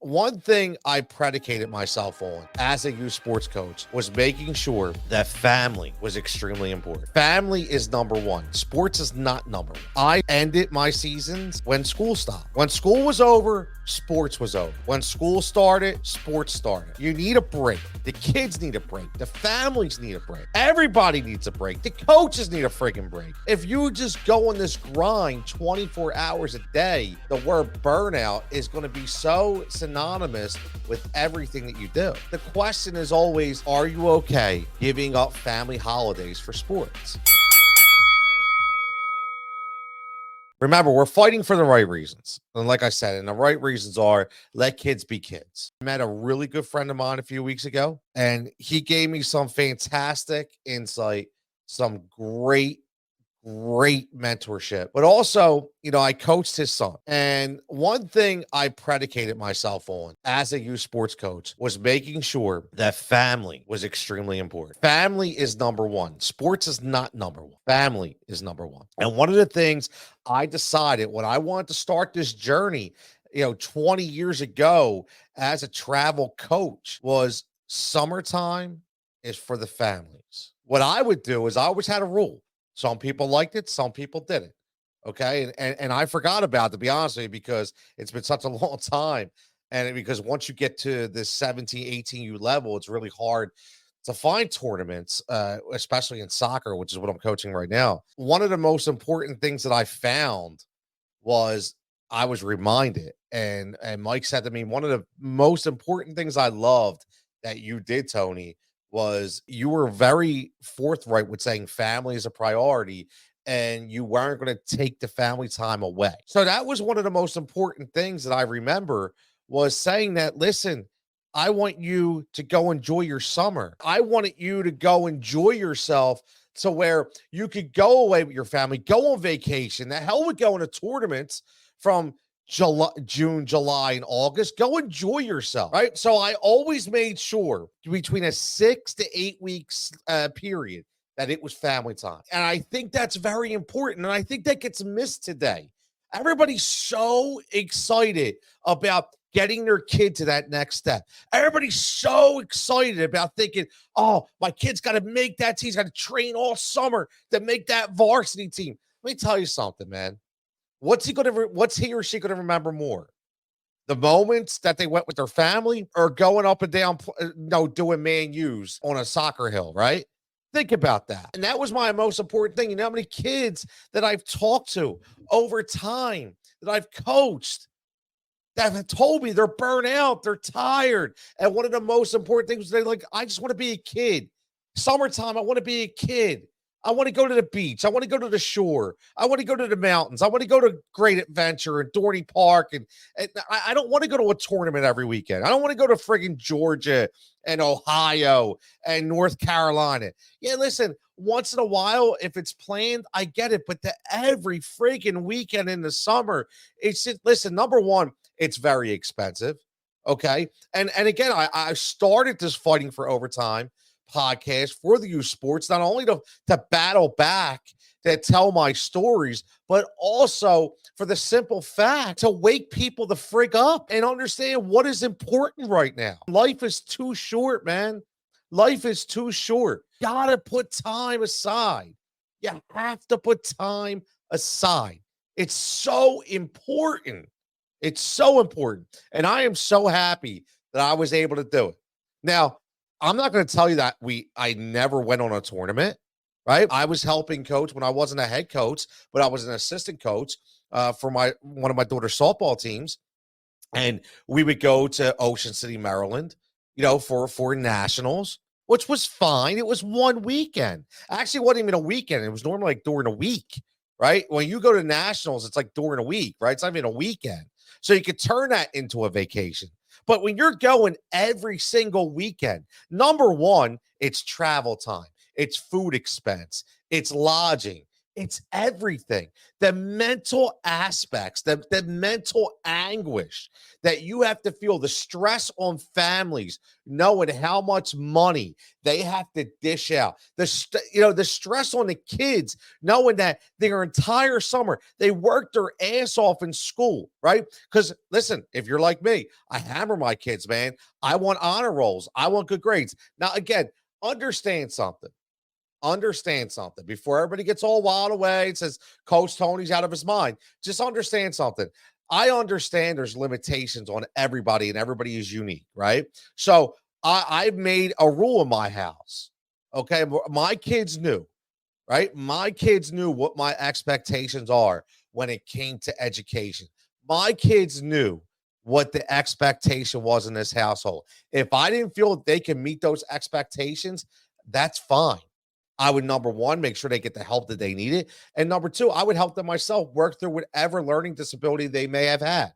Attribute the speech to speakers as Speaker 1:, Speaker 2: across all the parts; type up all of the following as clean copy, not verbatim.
Speaker 1: One thing I predicated myself on as a youth sports coach was making sure that family was extremely important. Family is number one. Sports is not number one. I ended my seasons when school stopped. When school was over, sports was over. When school started, sports started. You need a break. The kids need a break. The families need a break. Everybody needs a break. The coaches need a freaking break. If you just go on this grind 24 hours a day, the word burnout is going to be so synonymous with everything that you do. The question is always, are you okay giving up family holidays for sports? Remember, we're fighting for the right reasons. And like I said, and the right reasons are let kids be kids. I met a really good friend of mine a few weeks ago, and he gave me some fantastic insight, some great mentorship, but also, I coached his son. And one thing I predicated myself on as a youth sports coach was making sure that family was extremely important. Family is number one. Sports is not number one. Family is number one. And one of the things I decided when I wanted to start this journey, 20 years ago as a travel coach was summertime is for the families. What I would do is I always had a rule. Some people liked it, some people didn't. Okay. And I forgot about it, to be honest with you, because it's been such a long time. And because once you get to this 17, 18U level, it's really hard to find tournaments, especially in soccer, which is what I'm coaching right now. One of the most important things that I found was I was reminded, and Mike said to me, one of the most important things I loved that you did, Tony, was you were very forthright with saying family is a priority and you weren't going to take the family time away. So that was one of the most important things that I remember was saying that, listen, I want you to go enjoy your summer. I wanted you to go enjoy yourself to where you could go away with your family, go on vacation. The hell with going to tournaments from June, July, and August. Go enjoy yourself, right? So I always made sure between a 6 to 8 weeks period that it was family time. And I think that's very important. And I think that gets missed today. Everybody's so excited about getting their kid to that next step. Everybody's so excited about thinking, oh, my kid's got to make that team. He's got to train all summer to make that varsity team. Let me tell you something, man. What's he or she going to remember more? The moments that they went with their family or going up and down, doing man U's on a soccer hill, right? Think about that. And that was my most important thing. You know how many kids that I've talked to over time that I've coached that have told me they're burnt out, they're tired. And one of the most important things is they're like, I just want to be a kid. Summertime, I want to be a kid. I want to go to the beach. I want to go to the shore. I want to go to the mountains. I want to go to Great Adventure and Dorney Park. And I don't want to go to a tournament every weekend. I don't want to go to friggin' Georgia and Ohio and North Carolina. Yeah, listen, once in a while, if it's planned, I get it. But every friggin' weekend in the summer, it's just, listen, number one, it's very expensive. Okay. And again, I started this Fighting for Overtime podcast for the youth sports, not only to battle back, to tell my stories, but also for the simple fact to wake people the frig up and understand what is important right now. Life is too short, man. Life is too short. Gotta put time aside. You have to put time aside. It's so important. It's so important. And I am so happy that I was able to do it. Now, I'm not going to tell you that I never went on a tournament, right? I was helping coach when I wasn't a head coach, but I was an assistant coach for one of my daughter's softball teams. And we would go to Ocean City, Maryland, for nationals, which was fine. It was one weekend. Actually, it wasn't even a weekend. It was normally like during a week, right? When you go to nationals, it's like during a week, right? It's not even a weekend. So you could turn that into a vacation. But when you're going every single weekend, number one, it's travel time, it's food expense, it's lodging, It's everything. The mental aspects, the mental anguish that you have to feel, the stress on families, knowing how much money they have to dish out. The stress on the kids, knowing that their entire summer they work their ass off in school, right? Because listen, if you're like me, I hammer my kids, man. I want honor rolls. I want good grades. Now, again, understand something. Understand something before everybody gets all wild away and says Coach Tony's out of his mind. Just understand something. I understand there's limitations on everybody and everybody is unique, right? So I've made a rule in my house. Okay. My kids knew, right? My kids knew what my expectations are when it came to education. My kids knew what the expectation was in this household. If I didn't feel that they can meet those expectations, that's fine. I would, number one, make sure they get the help that they needed. And number two, I would help them myself work through whatever learning disability they may have had.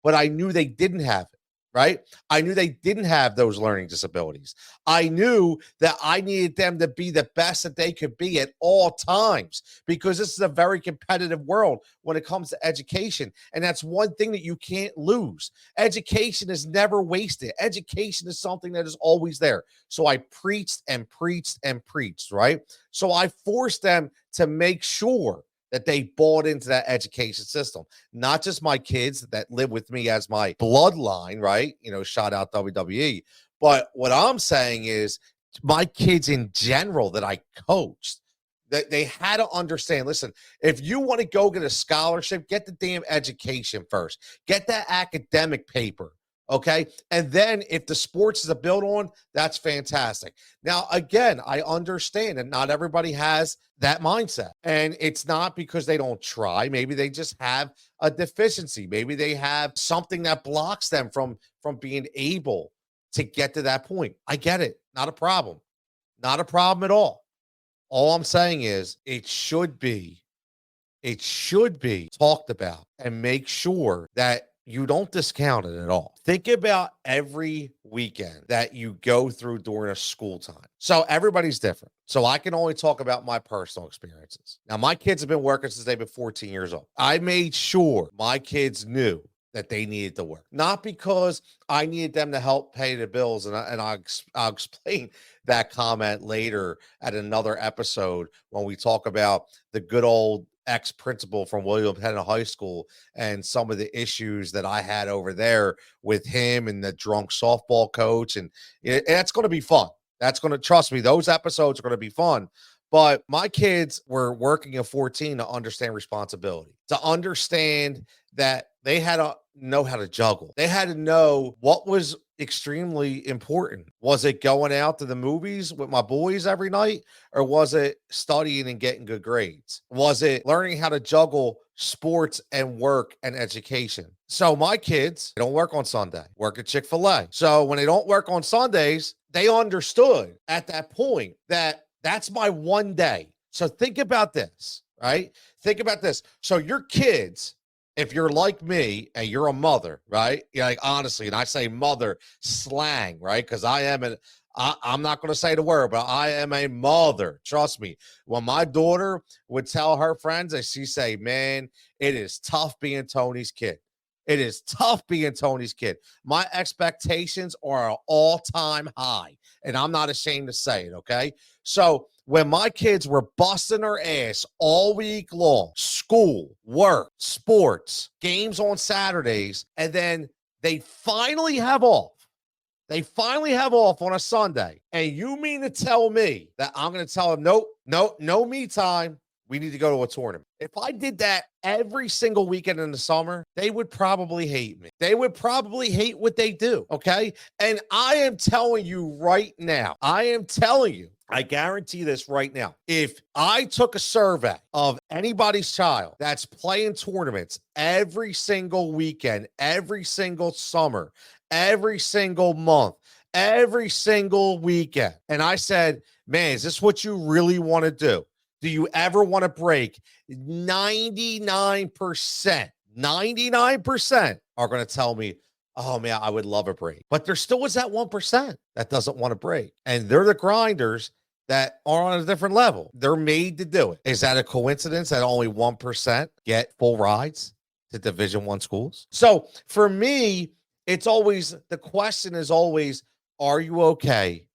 Speaker 1: But I knew they didn't have it, right? I knew they didn't have those learning disabilities. I knew that I needed them to be the best that they could be at all times because this is a very competitive world when it comes to education. And that's one thing that you can't lose. Education is never wasted. Education is something that is always there. So I preached and preached and preached, right? So I forced them to make sure that they bought into that education system. Not just my kids that live with me as my bloodline, right? Shout out WWE. But what I'm saying is my kids in general that I coached, that they had to understand, listen, if you want to go get a scholarship, get the damn education first. Get that academic paper. Okay. And then if the sports is a build on, that's fantastic. Now, again, I understand that not everybody has that mindset. And it's not because they don't try. Maybe they just have a deficiency. Maybe they have something that blocks them from being able to get to that point. I get it. Not a problem. Not a problem at all. All I'm saying is it should be talked about and make sure that you don't discount it at all. Think about every weekend that you go through during a school time. So everybody's different. So I can only talk about my personal experiences. Now, my kids have been working since they've been 14 years old. I made sure my kids knew that they needed to work, not because I needed them to help pay the bills. And I'll explain that comment later at another episode when we talk about the good old ex-principal from William Penn High School and some of the issues that I had over there with him and the drunk softball coach. And that's going to be fun. That's going to, trust me, those episodes are going to be fun. But my kids were working at 14 to understand responsibility, to understand that they had to know how to juggle. They had to know what was extremely important. Was it going out to the movies with my boys every night, or was it studying and getting good grades? Was it learning how to juggle sports and work and education? So my kids, they don't work on Sunday, work at Chick-fil-A. So when they don't work on Sundays, they understood at that point that that's my one day. So think about this, right? Think about this. So your kids, if you're like me and you're a mother, right? Like honestly, and I say mother slang, right? Because I'm not going to say the word, but I am a mother. Trust me. When my daughter would tell her friends, and she say, man, it is tough being Tony's kid. It is tough being Tony's kid. My expectations are an all-time high, and I'm not ashamed to say it, okay? So when my kids were busting their ass all week long, school, work, sports, games on Saturdays, and then they finally have off. They finally have off on a Sunday. And you mean to tell me that I'm going to tell them, nope, no me time. We need to go to a tournament. If I did that every single weekend in the summer, they would probably hate me. They would probably hate what they do. Okay. And I am telling you right now, I guarantee this right now. If I took a survey of anybody's child that's playing tournaments every single weekend, every single summer, every single month, every single weekend, and I said, man, is this what you really want to do? Do you ever want to break? 99% are going to tell me, oh man, I would love a break. But there still is that 1% that doesn't want to break. And they're the grinders that are on a different level. They're made to do it. Is that a coincidence that only 1% get full rides to Division I schools? So for me, it's always the question is always, are you okay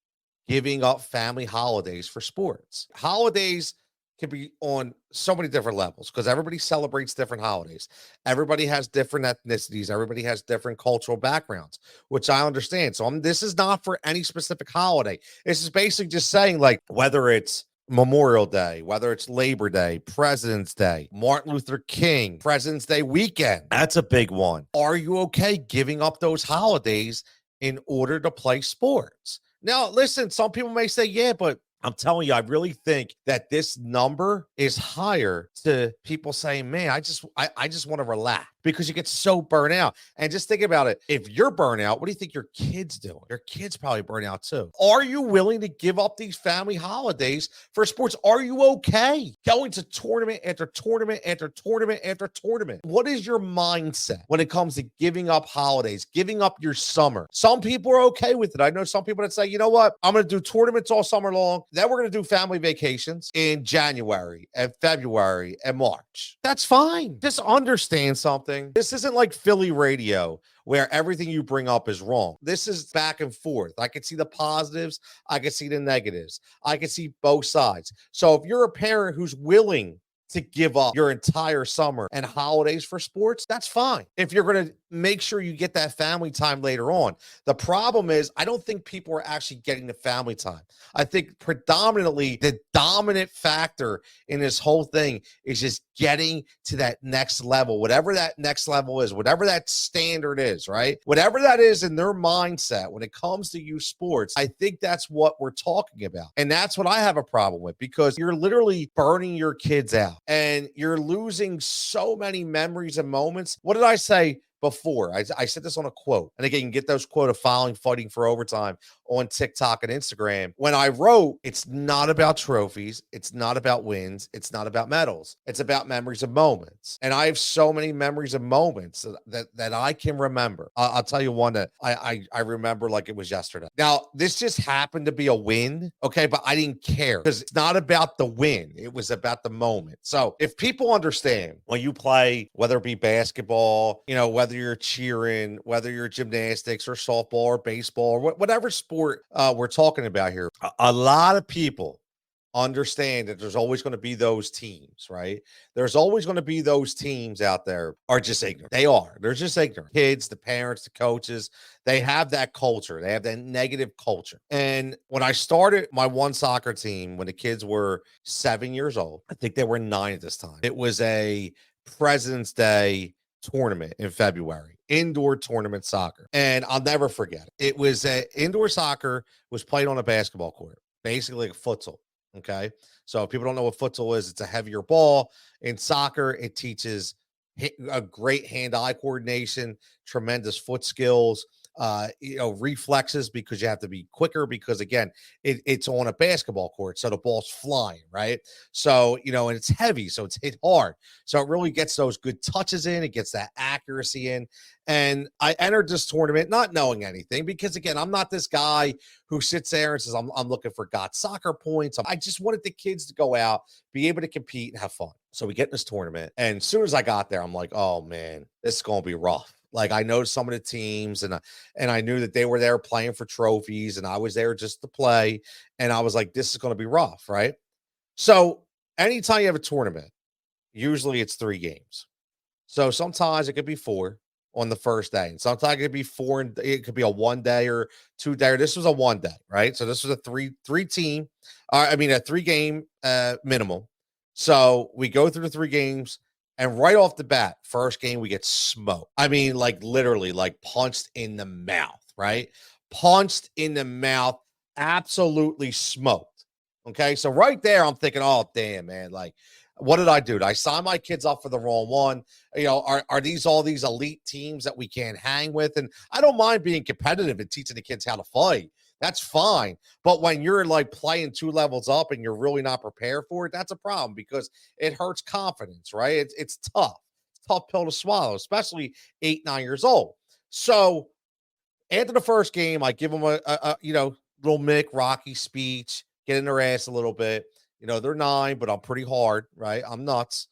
Speaker 1: giving up family holidays for sports? Holidays can be on so many different levels because everybody celebrates different holidays. Everybody has different ethnicities. Everybody has different cultural backgrounds, which I understand. So this is not for any specific holiday. This is basically just saying, like, whether it's Memorial Day, whether it's Labor Day, President's Day, Martin Luther King, President's Day weekend. That's a big one. Are you okay giving up those holidays in order to play sports? Now, listen, some people may say, yeah, but I'm telling you, I really think that this number is higher to people saying, man, I just want to relax because you get so burnt out. And just think about it. If you're burnt out, what do you think your kid's doing? Your kid's probably burnt out too. Are you willing to give up these family holidays for sports? Are you okay going to tournament after tournament after tournament after tournament? What is your mindset when it comes to giving up holidays, giving up your summer? Some people are okay with it. I know some people that say, you know what? I'm going to do tournaments all summer long. Then we're going to do family vacations in January and February and March. That's fine. Just understand something. This isn't like Philly radio where everything you bring up is wrong. This is back and forth. I can see the positives. I can see the negatives. I can see both sides. So if you're a parent who's willing to give up your entire summer and holidays for sports, that's fine. If you're going to make sure you get that family time later on. The problem is, I don't think people are actually getting the family time. I think predominantly the dominant factor in this whole thing is just getting to that next level, whatever that next level is, whatever that standard is, right? Whatever that is in their mindset when it comes to youth sports, I think that's what we're talking about. And that's what I have a problem with, because you're literally burning your kids out and you're losing so many memories and moments. What did I say before? I said this on a quote. And again, you can get those quote of fighting for overtime on TikTok and Instagram. When I wrote, it's not about trophies. It's not about wins. It's not about medals. It's about memories of moments. And I have so many memories of moments that I can remember. I'll tell you one that I remember like it was yesterday. Now, this just happened to be a win, okay? But I didn't care because it's not about the win. It was about the moment. So if people understand when you play, whether it be basketball, whether you're cheering, whether you're gymnastics or softball or baseball or whatever sport we're talking about here, a lot of people understand that there's always going to be those teams, right? There's always going to be those teams out there are just ignorant. They're just ignorant. Kids, the parents, the coaches, they have that culture. They have that negative culture. And when I started my one soccer team, when the kids were 7 years old, I think they were 9 at this time. It was a President's Day tournament in February, indoor tournament soccer. And I'll never forget it. It was indoor soccer was played on a basketball court, basically like a futsal. Okay. So if people don't know what futsal is, it's a heavier ball. In soccer, it teaches a great hand-eye coordination, tremendous foot skills, reflexes, because you have to be quicker because, again, it's on a basketball court. So the ball's flying, right? So, and it's heavy, so it's hit hard. So it really gets those good touches in. It gets that accuracy in. And I entered this tournament not knowing anything because, again, I'm not this guy who sits there and says, I'm looking for got soccer points. I just wanted the kids to go out, be able to compete and have fun. So we get in this tournament. And as soon as I got there, I'm like, oh, man, this is going to be rough. Like, I know some of the teams and I knew that they were there playing for trophies and I was there just to play. And I was like, this is going to be rough, right? So anytime you have a tournament, usually it's 3 games. So sometimes it could be 4 on the first day. And sometimes it could be 4 and it could be a 1 day or 2 day. This was a 1 day, right? So this was a 3 game minimal. So we go through the 3 games. And right off the bat, first game, we get smoked. I mean, like literally, like punched in the mouth, right? Punched in the mouth, absolutely smoked. Okay. So right there, I'm thinking, oh, damn, man. Like, what did I do? Did I sign my kids up for the wrong one? Are these all these elite teams that we can't hang with? And I don't mind being competitive and teaching the kids how to fight. That's fine. But when you're like playing 2 levels up and you're really not prepared for it, that's a problem because it hurts confidence, right? It's tough. It's a tough pill to swallow, especially 8, 9 years old. So after the first game, I give them a little Mick Rocky speech, get in their ass a little bit. You know, they're 9, but I'm pretty hard, right? I'm nuts.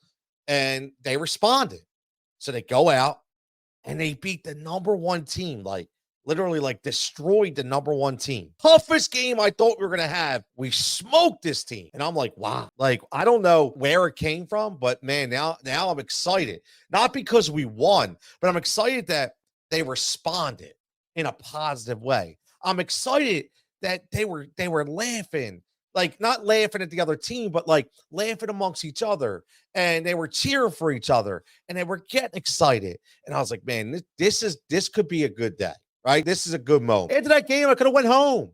Speaker 1: And they responded. So they go out and they beat the number one team, like literally like destroyed the number one team. Toughest game I thought we were gonna have. We smoked this team. And I'm like, wow. Like, I don't know where it came from, but man, now I'm excited. Not because we won, but I'm excited that they responded in a positive way. I'm excited that they were laughing, like not laughing at the other team, but like laughing amongst each other, and they were cheering for each other, and they were getting excited. And I was like, man, this could be a good day, right? This is a good moment. After that game, I could have went home,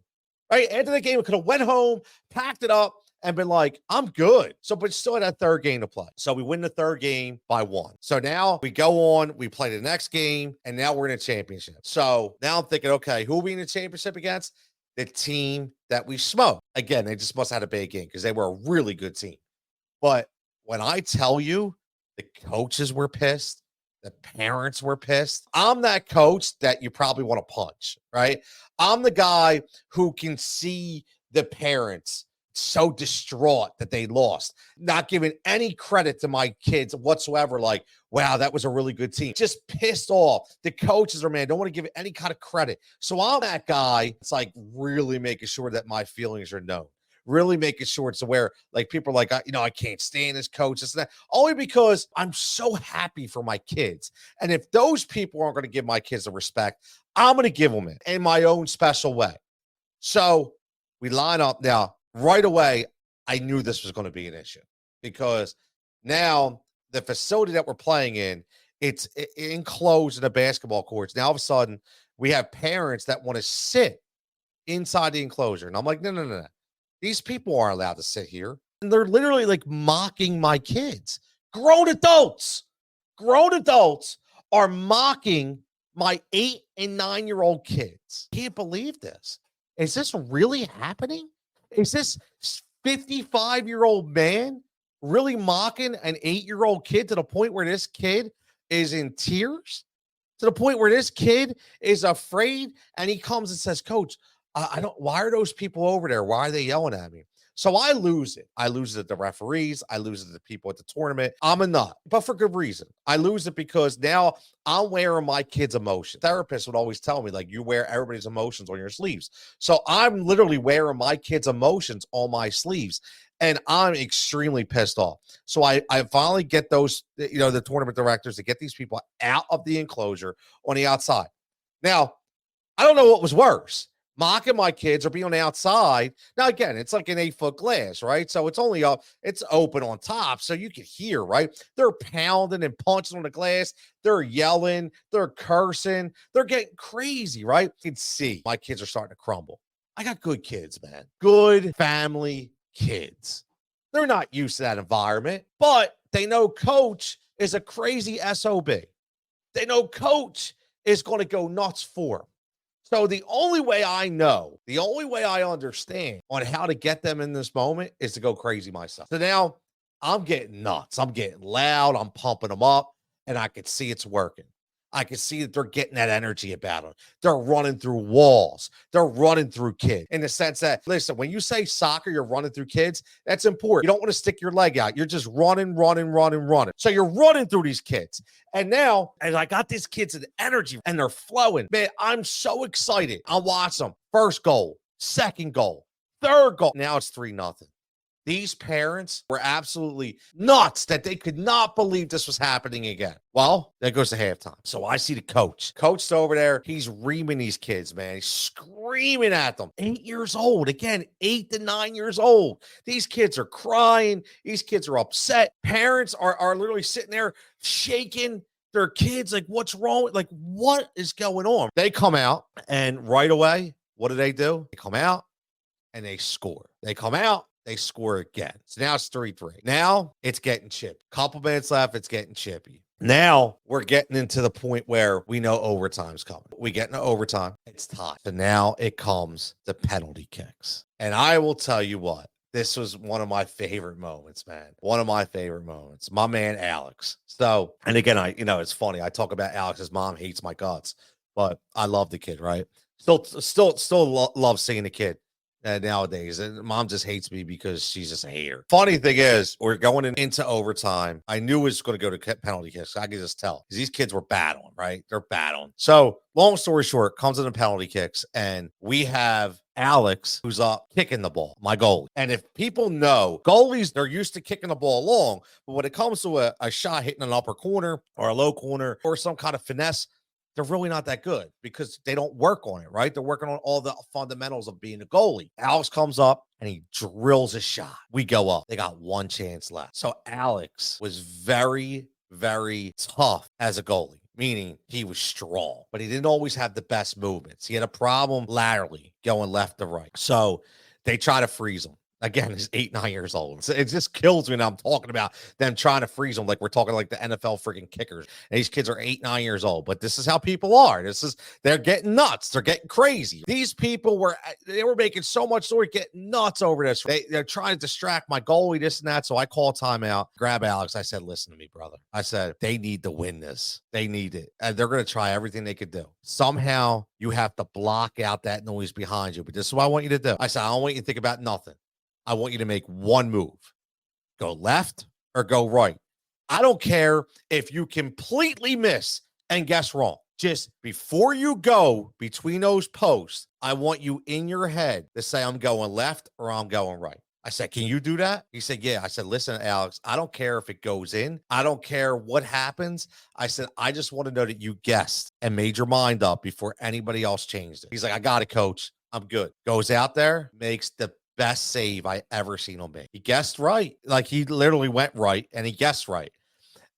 Speaker 1: right? After that game, I could have went home, packed it up, and been like, I'm good. So, but still had that third game to play. So we win the third game by 1. So now we go on, we play the next game, and now we're in a championship. So now I'm thinking, okay, who are we in the championship against? The team that we smoked. Again, they just must have had a bad game because they were a really good team. But when I tell you the coaches were pissed, the parents were pissed. I'm that coach that you probably want to punch, right? I'm the guy who can see the parents so distraught that they lost, not giving any credit to my kids whatsoever. Like, wow, that was a really good team. Just pissed off. The coaches are, man, don't want to give it any kind of credit. So I'm that guy. It's like really making sure that my feelings are known. Really making sure it's aware, like people are like, I can't stand this coach, this and that, only because I'm so happy for my kids. And if those people aren't going to give my kids the respect, I'm going to give them it in my own special way. So we line up now. Right away, I knew this was going to be an issue because now the facility that we're playing in, it's enclosed in the basketball courts. Now all of a sudden, we have parents that want to sit inside the enclosure, and I'm like, no, no, no, no. These people aren't allowed to sit here. And they're literally like mocking my kids. Grown adults are mocking my 8 and 9-year-old kids. Can't believe this. Is this really happening? Is this 55-year-old man really mocking an 8-year-old kid to the point where this kid is in tears? To the point where this kid is afraid, and he comes and says, Coach, I don't, why are those people over there? Why are they yelling at me? So I lose it. I lose it at the referees. I lose it to the people at the tournament. I'm a nut, but for good reason. I lose it because now I'm wearing my kids' emotions. Therapists would always tell me, like, you wear everybody's emotions on your sleeves. So I'm literally wearing my kids' emotions on my sleeves, and I'm extremely pissed off. So I finally get those, the tournament directors to get these people out of the enclosure on the outside. Now, I don't know what was worse, mocking my kids or being on the outside. Now, again, it's like an 8-foot glass, right? So it's only up, it's open on top. So you can hear, right? They're pounding and punching on the glass. They're yelling. They're cursing. They're getting crazy, right? You can see my kids are starting to crumble. I got good kids, man. Good family kids. They're not used to that environment, but they know coach is a crazy SOB. They know coach is going to go nuts for them. So the only way I know, the only way I understand on how to get them in this moment is to go crazy myself. So now I'm getting nuts. I'm getting loud. I'm pumping them up, and I can see it's working. I can see that they're getting that energy about them. They're running through walls. They're running through kids in the sense that, listen, when you say soccer, you're running through kids, that's important. You don't want to stick your leg out. You're just running. So you're running through these kids. And now, as I got these kids in energy and they're flowing, man, I'm so excited. I'll watch them. First goal, second goal, third goal. Now it's 3-0. These parents were absolutely nuts that they could not believe this was happening again. Well, there goes the halftime. So I see the coach. Coach's over there. He's reaming these kids, man. He's screaming at them. 8 years old. Again, 8 to 9 years old. These kids are crying. These kids are upset. Parents are literally sitting there shaking their kids. Like, what's wrong? Like, what is going on? They come out, and right away, what do? They come out and they score. They come out. They score again. So now it's 3-3. Now it's getting chippy. Couple minutes left. It's getting chippy. Now we're getting into the point where we know overtime's coming. We get into overtime. It's tied. So now it comes to penalty kicks. And I will tell you what, this was one of my favorite moments, man. One of my favorite moments. My man, Alex. So, and again, it's funny. I talk about Alex's mom hates my guts, but I love the kid, right? Still love seeing the kid. nowadays. And mom just hates me because she's just a hater. Funny thing is, we're going into overtime. I knew it was going to go to penalty kicks. I could just tell because these kids were battling, right? They're battling. So long story short, comes into penalty kicks, and we have Alex, who's up kicking the ball, my goalie. And if people know, goalies, they're used to kicking the ball long, but when it comes to a shot hitting an upper corner or a low corner or some kind of finesse, they're really not that good because they don't work on it, right? They're working on all the fundamentals of being a goalie. Alex comes up and he drills a shot. We go up. They got one chance left. So Alex was very, very tough as a goalie, meaning he was strong, but he didn't always have the best movements. He had a problem laterally going left to right. So they try to freeze him. Again, he's 8, 9 years old. So it just kills me when I'm talking about them trying to freeze them like we're talking like the NFL freaking kickers. And these kids are 8, 9 years old. But this is how people are. They're getting nuts. They're getting crazy. These people were making so much noise, getting nuts over this. They're trying to distract my goalie, this and that. So I call timeout, grab Alex. I said, listen to me, brother. I said, they need to win this. They need it. And they're going to try everything they could do. Somehow you have to block out that noise behind you. But this is what I want you to do. I said, I don't want you to think about nothing. I want you to make one move. Go left or go right. I don't care if you completely miss and guess wrong. Just before you go between those posts, I want you in your head to say, I'm going left or I'm going right. I said, can you do that? He said, yeah. I said, listen, Alex, I don't care if it goes in. I don't care what happens. I said, I just want to know that you guessed and made your mind up before anybody else changed it. He's like, I got it, coach. I'm good. Goes out there, makes the best save I ever seen him make. He guessed right. Like he literally went right and he guessed right.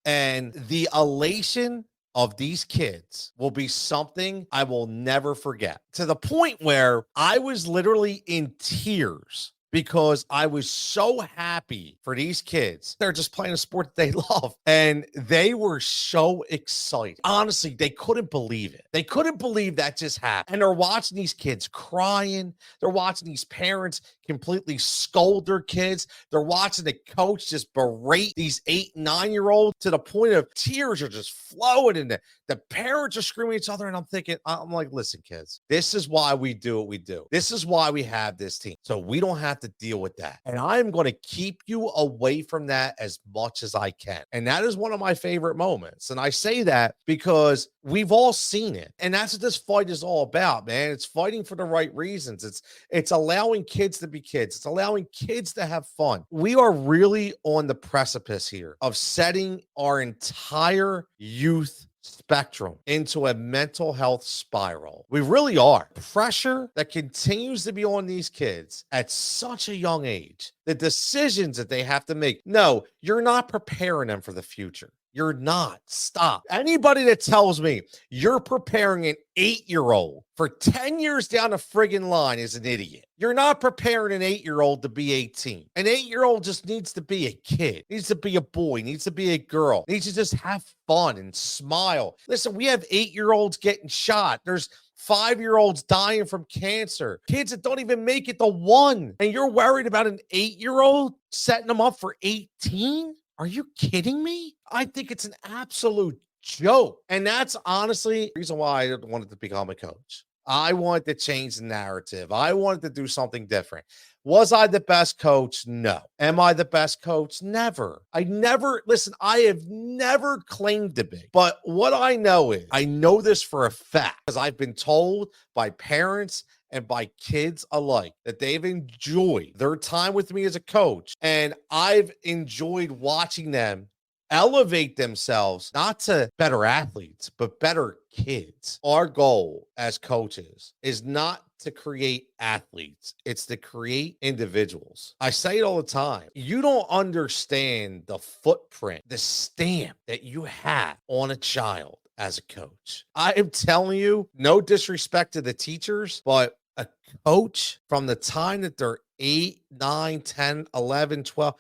Speaker 1: And the elation of these kids will be something I will never forget, to the point where I was literally in tears because I was so happy for these kids. They're just playing a sport that they love. And they were so excited. Honestly, they couldn't believe it. They couldn't believe that just happened. And they're watching these kids crying. They're watching these parents completely scold their kids. They're watching the coach just berate these 8, 9-year-olds to the point of tears are just flowing. And the parents are screaming at each other. And I'm like, listen, kids, this is why we do what we do. This is why we have this team. So we don't have to deal with that. And I'm going to keep you away from that as much as I can. And that is one of my favorite moments. And I say that because we've all seen it. And that's what this fight is all about, man. It's fighting for the right reasons. It's allowing kids to be kids. It's allowing kids to have fun. We are really on the precipice here of setting our entire youth spectrum into a mental health spiral. We really are. Pressure that continues to be on these kids at such a young age, the decisions that they have to make. No, you're not preparing them for the future. You're not. Stop. Anybody that tells me you're preparing an 8-year-old for 10 years down the friggin' line is an idiot. You're not preparing an 8-year-old to be 18. An 8-year-old just needs to be a kid, needs to be a boy, needs to be a girl, needs to just have fun and smile. Listen, we have 8-year-olds getting shot. There's 5-year-olds dying from cancer, kids that don't even make it to 1. And you're worried about an 8-year-old setting them up for 18? Are you kidding me? I think it's an absolute joke. And that's honestly the reason why I wanted to become a coach. I wanted to change the narrative. I wanted to do something different. Was I the best coach? No. Am I the best coach? Never. I have never claimed to be. But what I know is, I know this for a fact because I've been told by parents and by kids alike that they've enjoyed their time with me as a coach. And I've enjoyed watching them elevate themselves, not to better athletes, but better kids. Our goal as coaches is not to create athletes. It's to create individuals. I say it all the time. You don't understand the footprint, the stamp that you have on a child as a coach. I am telling you, no disrespect to the teachers, but a coach from the time that they're 8, 9, 10, 11, 12,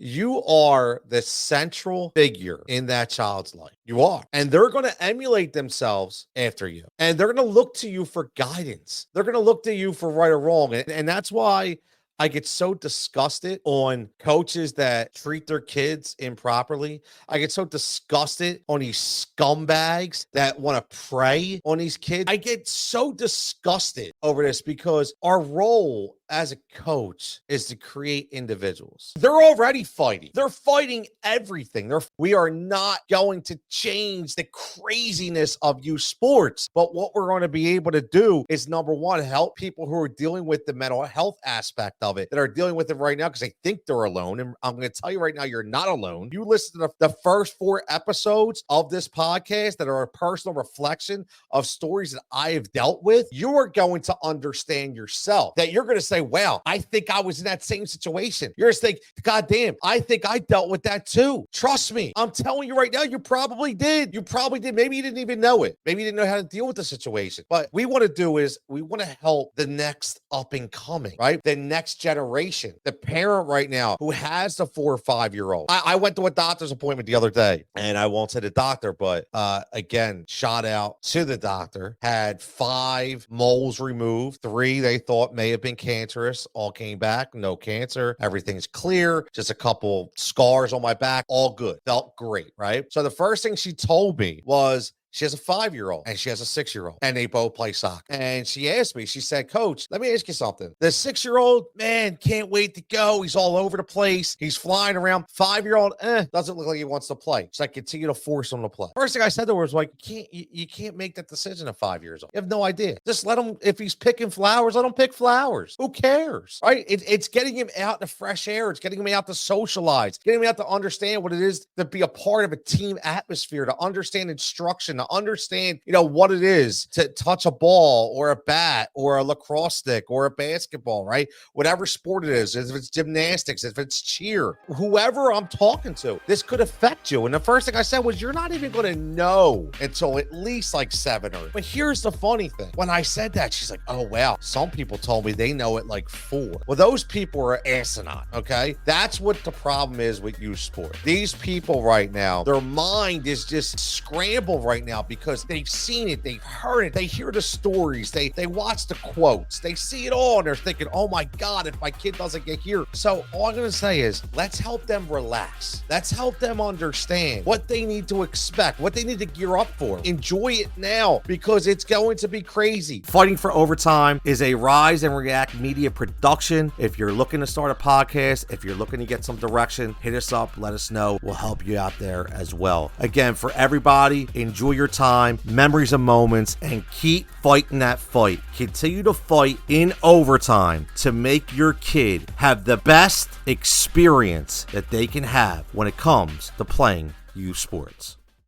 Speaker 1: you are the central figure in that child's life. You are. And they're going to emulate themselves after you. And they're going to look to you for guidance. They're going to look to you for right or wrong. And that's why I get so disgusted on coaches that treat their kids improperly. I get so disgusted on these scumbags that want to prey on these kids. I get so disgusted over this because our role as a coach is to create individuals. They're already fighting. They're fighting everything. We are not going to change the craziness of youth sports. But what we're going to be able to do is, number one, help people who are dealing with the mental health aspect of it, that are dealing with it right now because they think they're alone. And I'm going to tell you right now, you're not alone. You listen to the first 4 episodes of this podcast that are a personal reflection of stories that I have dealt with. You are going to understand yourself, that you're going to say, wow, I think I was in that same situation. You're going to think, God damn, I think I dealt with that too. Trust me. I'm telling you right now, you probably did. You probably did. Maybe you didn't even know it. Maybe you didn't know how to deal with the situation. But we want to do is we want to help the next up and coming, right? The next generation, the parent right now who has the 4 or 5-year-old. I went to a doctor's appointment the other day, and I won't say the doctor, but again, shout out to the doctor, had 5 moles removed. 3 they thought may have been cancerous, all came back, no cancer. Everything's clear. Just a couple scars on my back, all good. Felt great, right? So the first thing she told me was, she has a 5-year-old and she has a 6-year-old, and they both play soccer. And she asked me, she said, Coach, let me ask you something. The 6-year-old, man, can't wait to go. He's all over the place. He's flying around. 5-year-old, doesn't look like he wants to play. So I continue to force him to play. First thing I said to her was like, you can't make that decision at 5 years old. You have no idea. Just let him, if he's picking flowers, let him pick flowers. Who cares? Right? It's getting him out in the fresh air. It's getting him out to socialize, getting him out to understand what it is to be a part of a team atmosphere, to understand instruction, to understand, what it is to touch a ball or a bat or a lacrosse stick or a basketball, right? Whatever sport it is, if it's gymnastics, if it's cheer, whoever I'm talking to, this could affect you. And the first thing I said was, you're not even going to know until at least like 7 or. But here's the funny thing. When I said that, she's like, oh, wow. Some people told me they know it like 4. Well, those people are asinine, okay? That's what the problem is with youth sport. These people right now, their mind is just scrambled right now because they've seen it, they've heard it, they hear the stories, they watch the quotes, they see it all, and they're thinking, oh my God, if my kid doesn't get here. So all I'm going to say is, let's help them relax. Let's help them understand what they need to expect, what they need to gear up for. Enjoy it now because it's going to be crazy. Fighting for Overtime is a Rise and React media production. If you're looking to start a podcast, if you're looking to get some direction, hit us up, let us know. We'll help you out there as well. Again, for everybody, enjoy your time, memories and moments, and keep fighting that fight. Continue to fight in overtime to make your kid have the best experience that they can have when it comes to playing youth sports.